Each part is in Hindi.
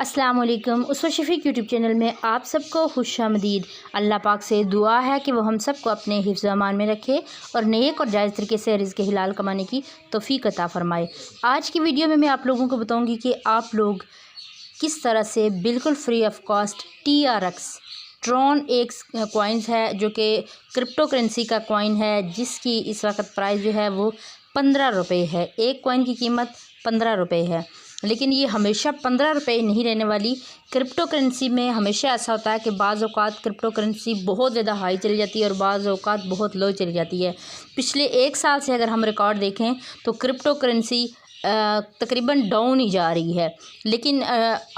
अस्सलाम वालेकुम। उसवा शफ़ीक यूट्यूब चैनल में आप सबको खुशामदीद। अल्लाह पाक से दुआ है कि वो हम सबको अपने हिफ्ज़ अमान में रखे और नेक और जायज़ तरीके से रिज़्क़ हिलाल कमाने की तौफ़ीक अता फ़रमाए। आज की वीडियो में मैं आप लोगों को बताऊंगी कि आप लोग किस तरह से बिल्कुल free of cost TRX Tron एक कॉइन्स है जो कि क्रिप्टो करेंसी का कॉइन है, जिसकी इस वक्त प्राइस जो है वो 15 रुपये है। एक कॉइन की कीमत 15 रुपये है, लेकिन ये हमेशा 15 रुपये नहीं रहने वाली। क्रिप्टो करेंसी में हमेशा ऐसा होता है कि बाज़ औक़ात क्रिप्टो करेंसी बहुत ज़्यादा हाई चली जाती है और बाज़ औक़ात बहुत लो चली जाती है। पिछले एक साल से अगर हम रिकॉर्ड देखें तो क्रिप्टो करेंसी तकरीबन डाउन ही जा रही है, लेकिन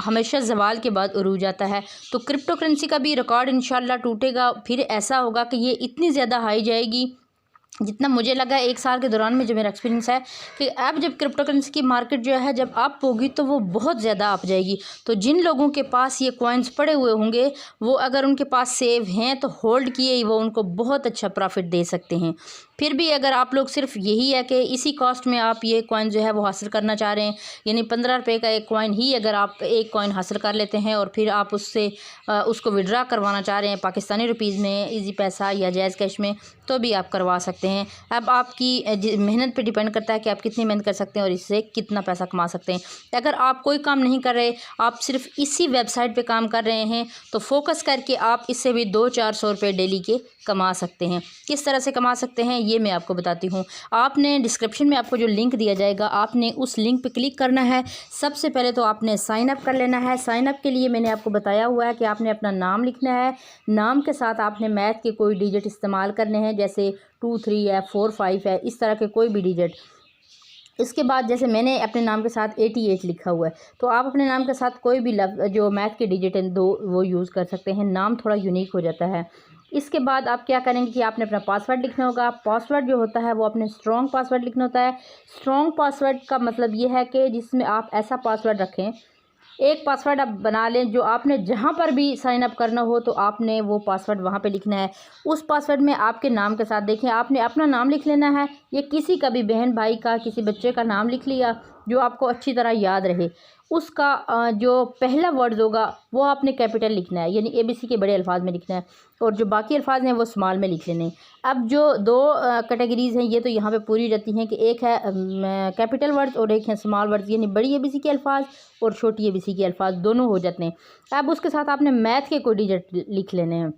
हमेशा ज़वाल के बाद उरूज आता है। तो क्रिप्टो करेंसी का भी रिकॉर्ड इंशाल्लाह टूटेगा। फिर ऐसा होगा कि ये इतनी ज़्यादा हाई जाएगी जितना मुझे लगा एक साल के दौरान में, जो मेरा एक्सपीरियंस है कि अब जब क्रिप्टो करेंसी की मार्केट जो है जब अप होगी तो वो बहुत ज़्यादा अप जाएगी। तो जिन लोगों के पास ये कॉइन्स पड़े हुए होंगे वो अगर उनके पास सेव हैं तो होल्ड किए ही वो उनको बहुत अच्छा प्रॉफिट दे सकते हैं। फिर भी अगर आप लोग सिर्फ यही है कि इसी कॉस्ट में आप ये कॉइन जो है वो हासिल करना चाह रहे हैं, यानी 15 रुपये का एक कॉइन ही अगर आप एक कॉइन हासिल कर लेते हैं और फिर आप उससे उसको विड्रा करवाना चाह रहे हैं पाकिस्तानी रुपीज़ में, इजी पैसा या जायज़ कैश में, तो भी आप करवा सकते हैं। अब आपकी मेहनत पे डिपेंड करता है कि आप कितनी मेहनत कर सकते हैं और इससे कितना पैसा कमा सकते हैं। अगर आप कोई काम नहीं कर रहे, आप सिर्फ इसी वेबसाइट पे काम कर रहे हैं, तो फोकस करके आप इससे भी 200-400 रुपये डेली के कमा सकते हैं। किस तरह से कमा सकते हैं ये मैं आपको बताती हूँ। आपने डिस्क्रिप्शन में आपको जो लिंक दिया जाएगा, आपने उस लिंक पे क्लिक करना है। सबसे पहले तो आपने साइन अप कर लेना है। साइन अप के लिए मैंने आपको बताया हुआ है कि आपने अपना नाम लिखना है। नाम के साथ आपने मैथ के कोई डिजिट इस्तेमाल करने हैं, जैसे 2 3 है, 4 5 है, इस तरह के कोई भी डिजिट। इसके बाद जैसे मैंने अपने नाम के साथ 88 लिखा हुआ है, तो आप अपने नाम के साथ कोई भी जो मैथ के डिजिट हैं दो वो यूज़ कर सकते हैं। नाम थोड़ा यूनिक हो जाता है। इसके बाद आप क्या करेंगे कि आपने अपना पासवर्ड लिखना होगा। पासवर्ड जो होता है वो अपने स्ट्रॉन्ग पासवर्ड लिखना होता है। स्ट्रॉन्ग पासवर्ड का मतलब ये है कि जिसमें आप ऐसा पासवर्ड रखें, एक पासवर्ड आप बना लें जो आपने जहाँ पर भी साइन अप करना हो तो आपने वो पासवर्ड वहाँ पे लिखना है। उस पासवर्ड में आपके नाम के साथ देखें, आपने अपना नाम लिख लेना है या किसी का भी बहन भाई का, किसी बच्चे का नाम लिख लिया जो आपको अच्छी तरह याद रहे। उसका जो पहला वर्ड होगा वो आपने कैपिटल लिखना है, यानी ABC के बड़े अल्फाज में लिखना है, और जो बाकी अल्फाज हैं वो स्मॉल में लिख लेने हैं। अब जो दो कैटेगरीज़ हैं ये तो यहाँ पे पूरी रहती हैं कि एक है कैपिटल वर्ड्स और एक है स्मॉल वर्ड्स, यानी बड़ी ABC के अल्फाज और छोटी ABC के अल्फाज दोनों हो जाते हैं। अब उसके साथ आपने मैथ के कोई डिजिट लिख लेने हैं,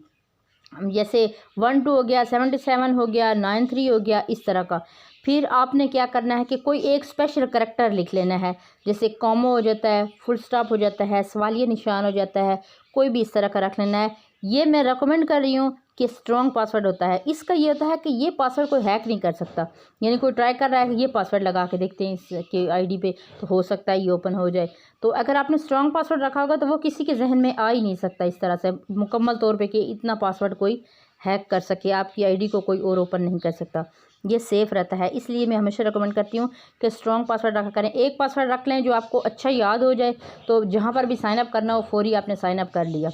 जैसे 1 2 हो गया, 77 हो गया, 9 3 हो गया, इस तरह का। फिर आपने क्या करना है कि कोई एक स्पेशल करैक्टर लिख लेना है, जैसे कॉमा हो जाता है, फुल स्टॉप हो जाता है, सवालिया निशान हो जाता है, कोई भी इस तरह का रख लेना है। ये मैं रेकमेंड कर रही हूँ कि स्ट्रॉन्ग पासवर्ड होता है। इसका ये होता है कि ये पासवर्ड कोई हैक नहीं कर सकता, यानी कोई ट्राई कर रहा है कि ये पासवर्ड लगा के देखते हैं इसके ID पे तो हो सकता है ये ओपन हो जाए। तो अगर आपने स्ट्रॉन्ग पासवर्ड रखा होगा तो वो किसी के जहन में आ ही नहीं सकता इस तरह से मुकम्मल तौर पे कि इतना पासवर्ड कोई हैक कर सके, आपकी ID को कोई और ओपन नहीं कर सकता। ये सेफ़ रहता है, इसलिए मैं हमेशा रिकमेंड करती हूँ कि स्ट्रॉन्ग पासवर्ड रखा करें। एक पासवर्ड रख लें जो आपको अच्छा याद हो जाए, तो जहाँ पर भी साइन अप करना हो फौरी आपने साइन अप कर लिया।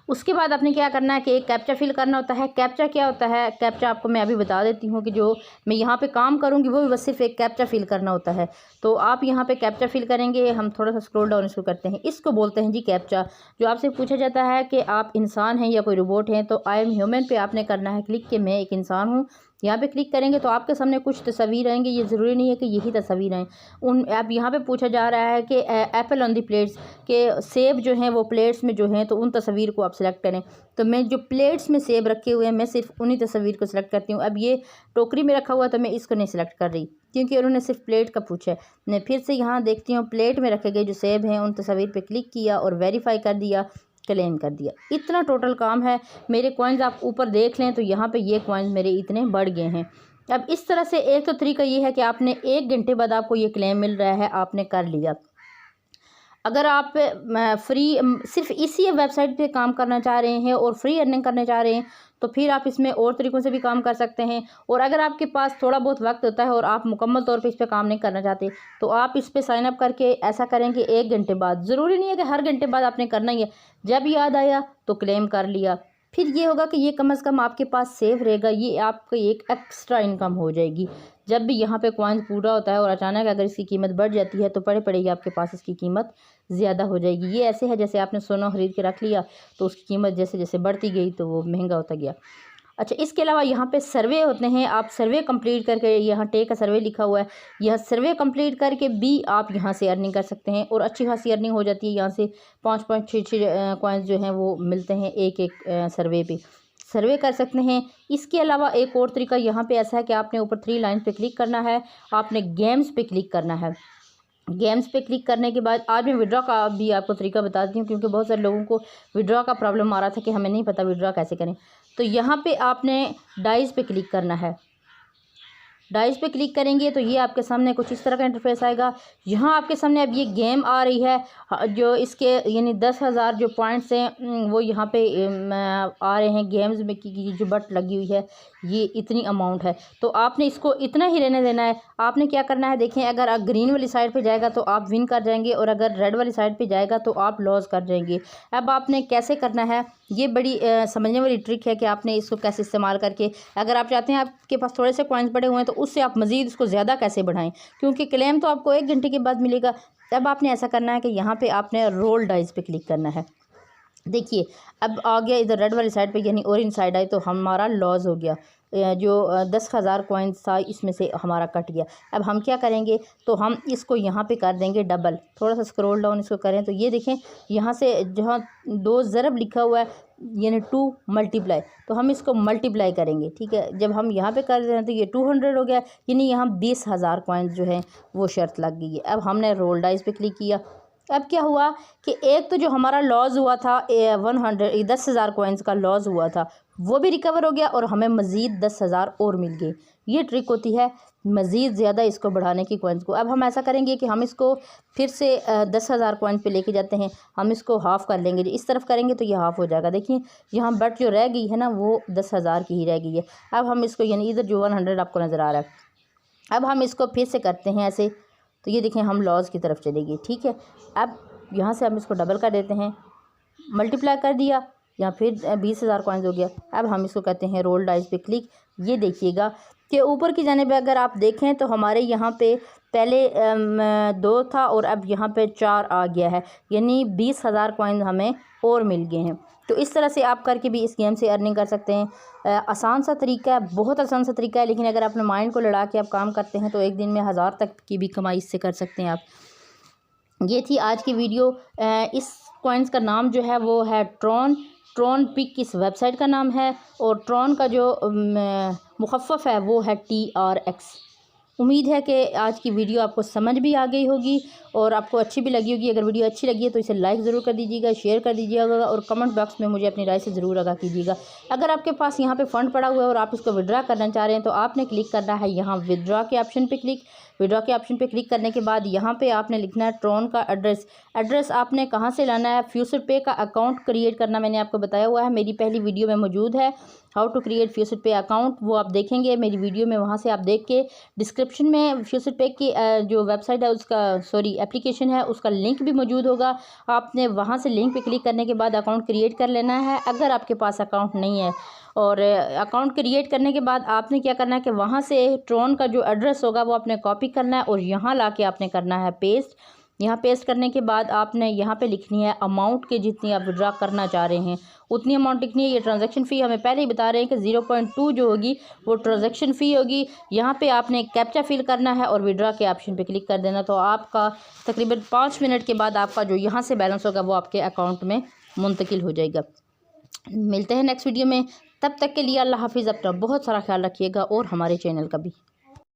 उसके बाद आपने क्या करना है कि एक कैप्चा फिल करना होता है। कैप्चा क्या होता है, कैप्चा आपको मैं अभी बता देती हूँ कि जो मैं यहाँ पे काम करूँगी वो भी बस सिर्फ एक कैप्चा फिल करना होता है। तो आप यहाँ पे कैप्चा फिल करेंगे। हम थोड़ा सा स्क्रॉल डाउन इसको करते हैं, इसको बोलते हैं जी कैप्चा। जो आपसे पूछा जाता है कि आप इंसान हैं या कोई रोबोट हैं, तो आई एम ह्यूमन पे आपने करना है क्लिक कि मैं एक इंसान हूँ। यहाँ पे क्लिक करेंगे तो आपके सामने कुछ तस्वीर आएंगी, ये ज़रूरी नहीं है कि यही तस्वीर आएँ। उन अब यहाँ पे पूछा जा रहा है कि एप्पल ऑन दी प्लेट्स के सेब जो हैं वो प्लेट्स में जो हैं, तो उन तस्वीर को आप सेलेक्ट करें। तो मैं जो प्लेट्स में सेब रखे हुए हैं मैं सिर्फ उन्हीं तस्वीर को सिलेक्ट करती हूँ। अब ये टोकरी में रखा हुआ तो मैं इसको नहीं सिलेक्ट कर रही क्योंकि उन्होंने सिर्फ प्लेट का पूछा है। मैं फिर से यहाँ देखती हूँ प्लेट में रखे गए जो सेब हैं उन तस्वीर पे क्लिक किया और वेरीफाई कर दिया, क्लेम कर दिया। इतना टोटल काम है। मेरे कॉइन्स आप ऊपर देख लें तो यहाँ पे ये कॉइन्स मेरे इतने बढ़ गए हैं। अब इस तरह से एक तो तरीका ये है कि आपने 1 घंटे बाद आपको ये क्लेम मिल रहा है, आपने कर लिया। अगर आप फ्री सिर्फ इसी वेबसाइट पे काम करना चाह रहे हैं और फ्री अर्निंग करना चाह रहे हैं तो फिर आप इसमें और तरीक़ों से भी काम कर सकते हैं। और अगर आपके पास थोड़ा बहुत वक्त होता है और आप मुकम्मल तौर पे इस पर काम नहीं करना चाहते तो आप इस पर साइन अप करके ऐसा करें कि 1 घंटे बाद, ज़रूरी नहीं है कि हर घंटे बाद आपने करना ही है, जब याद आया तो क्लेम कर लिया। फिर ये होगा कि ये कम से कम आपके पास सेव रहेगा, ये आपकी एक एक्स्ट्रा इनकम हो जाएगी। जब भी यहाँ पे कॉइन पूरा होता है और अचानक अगर इसकी कीमत बढ़ जाती है तो पड़ेगी आपके पास इसकी कीमत ज़्यादा हो जाएगी। ये ऐसे है जैसे आपने सोना ख़रीद के रख लिया तो उसकी कीमत जैसे जैसे बढ़ती गई तो वो महंगा होता गया। अच्छा, इसके अलावा यहाँ पे सर्वे होते हैं। आप सर्वे कंप्लीट करके, यहाँ टेक का सर्वे लिखा हुआ है, यह सर्वे कंप्लीट करके भी आप यहाँ से अर्निंग कर सकते हैं और अच्छी खासी अर्निंग हो जाती है। यहाँ से 5.66 कॉइन्स जो हैं वो मिलते हैं एक एक सर्वे पे, सर्वे कर सकते हैं। इसके अलावा एक और तरीका यहाँ पे ऐसा है कि आपने ऊपर 3 लाइन पे क्लिक करना है, आपने गेम्स पे क्लिक करना है। गेम्स पे क्लिक करने के बाद आज मैं विड्रॉ का भी आपको तरीका बताती हूँ, क्योंकि बहुत सारे लोगों को विड्रॉ का प्रॉब्लम आ रहा था कि हमें नहीं पता विड्रॉ कैसे करें। तो यहाँ पे आपने डाइस पे क्लिक करना है। डाइस पे क्लिक करेंगे तो ये आपके सामने कुछ इस तरह का इंटरफेस आएगा। यहाँ आपके सामने अब ये गेम आ रही है जो इसके यानी 10,000 जो पॉइंट्स हैं वो यहाँ पे आ रहे हैं गेम्स में की जो बट लगी हुई है ये इतनी अमाउंट है। तो आपने इसको इतना ही रहने देना है। आपने क्या करना है, देखें, अगर ग्रीन वाली साइड पे जाएगा तो आप विन कर जाएंगे और अगर रेड वाली साइड पे जाएगा तो आप लॉस कर जाएंगे। अब आपने कैसे करना है, ये बड़ी समझने वाली ट्रिक है कि आपने इसको कैसे इस्तेमाल करके, अगर आप चाहते हैं आपके पास थोड़े से कॉइन्स पड़े हुए हैं तो उससे आप मज़ीद इसको ज़्यादा कैसे बढ़ाएं, क्योंकि क्लेम तो आपको 1 घंटे के बाद मिलेगा। तब आपने ऐसा करना है कि यहाँ पे आपने रोल डाइस पे क्लिक करना है। देखिए अब आ गया इधर रेड वाली साइड पे यानी ऑरेंज साइड आई तो हमारा लॉस हो गया। जो 10,000 कॉइन्स था इसमें से हमारा कट गया। अब हम क्या करेंगे, तो हम इसको यहाँ पे कर देंगे डबल। थोड़ा सा स्क्रॉल डाउन इसको करें तो ये देखें यहाँ से जहाँ 2 ज़रब लिखा हुआ है यानी 2 मल्टीप्लाई, तो हम इसको मल्टीप्लाई करेंगे। ठीक है, जब हम यहाँ पे कर रहे हैं तो ये 200 हो गया, यानी यहाँ 20,000 कॉइन्स जो हैं वो शर्त लग गई है। अब हमने रोल डाइस पे क्लिक किया। अब क्या हुआ कि एक तो जो हमारा लॉस हुआ था 10,000 कॉइन्स का लॉस हुआ था वो भी रिकवर हो गया और हमें मज़ीद 10,000 और मिल गए। ये ट्रिक होती है मज़ीद ज़्यादा इसको बढ़ाने की कॉइन्स को। अब हम ऐसा करेंगे कि हम इसको फिर से 10,000 कॉइन्स पे लेके जाते हैं। हम इसको हाफ़ कर लेंगे, इस तरफ करेंगे तो ये हाफ़ हो जाएगा। देखिए यहाँ बट जो रह गई है ना वो 10,000 की ही रह गई है। अब हम इसको यानी इधर जो 100 आपको नज़र आ रहा है, अब हम इसको फिर से करते हैं ऐसे, तो ये देखें हम लॉस की तरफ चलेंगे। ठीक है, अब यहाँ से हम इसको डबल कर देते हैं, मल्टीप्लाई कर दिया, या फिर 20,000 कॉइन्स हो गया। अब हम इसको कहते हैं रोल डाइस पे क्लिक। ये देखिएगा कि ऊपर की जाने पे अगर आप देखें तो हमारे यहाँ पे पहले 2 था और अब यहाँ पे 4 आ गया है, यानी 20,000 कॉइन्स हमें और मिल गए हैं। तो इस तरह से आप करके भी इस गेम से अर्निंग कर सकते हैं। आसान सा तरीका है, बहुत आसान सा तरीका है, लेकिन अगर अपने माइंड को लड़ा के आप काम करते हैं तो एक दिन में 1000 तक की भी कमाई इससे कर सकते हैं आप। ये थी आज की वीडियो। इस कॉइन्स का नाम जो है वो है ट्रॉन पिक इस वेबसाइट का नाम है, और ट्रॉन का जो मुखफ़्फ़ है वो है TRX। उम्मीद है कि आज की वीडियो आपको समझ भी आ गई होगी और आपको अच्छी भी लगी होगी। अगर वीडियो अच्छी लगी है तो इसे लाइक ज़रूर कर दीजिएगा, शेयर कर दीजिएगा और कमेंट बॉक्स में मुझे अपनी राय से ज़रूर आगाह कीजिएगा। अगर आपके पास यहाँ पे फ़ंड पड़ा हुआ है और आप इसको विड्रा करना चाह रहे हैं तो आपने क्लिक करना है यहाँ विड्रा के ऑप्शन पे क्लिक। विड्रा के ऑप्शन पे क्लिक करने के बाद यहाँ पे आपने लिखना है ट्रॉन का एड्रेस आपने कहाँ से लाना है। फ्यूचरपे का अकाउंट क्रिएट करना मैंने आपको बताया हुआ है, मेरी पहली वीडियो में मौजूद है हाउ टू क्रिएट फ्यूचरपे अकाउंट, वो आप देखेंगे मेरी वीडियो में, वहाँ से आप देख के डिस्क्रिप्शन में फ्यूचरपे की जो वेबसाइट है उसका एप्लीकेशन है उसका लिंक भी मौजूद होगा। आपने वहाँ से लिंक पे क्लिक करने के बाद अकाउंट क्रिएट कर लेना है। अगर आपके पास अकाउंट नहीं है, और अकाउंट क्रिएट करने के बाद आपने क्या करना है कि वहाँ से ट्रॉन का जो एड्रेस होगा वो आपने कॉपी करना है और यहाँ ला के आपने करना है पेस्ट। यहाँ पेस्ट करने के बाद आपने यहाँ पे लिखनी है अमाउंट के जितनी आप विड्रा करना चाह रहे हैं उतनी अमाउंट लिखनी है। ये ट्रांजैक्शन फ़ी हमें पहले ही बता रहे हैं कि 0.2 जो होगी वो ट्रांजैक्शन फ़ी होगी। यहाँ पे आपने कैप्चा फिल करना है और विड्रा के ऑप्शन पे क्लिक कर देना, तो आपका तकरीबन 5 मिनट के बाद आपका जो यहाँ से बैलेंस होगा वो आपके अकाउंट में मुंतकिल हो जाएगा। मिलते हैं नेक्स्ट वीडियो में, तब तक के लिए अल्लाह हाफिज़। अपना बहुत सारा ख्याल रखिएगा और हमारे चैनल का भी।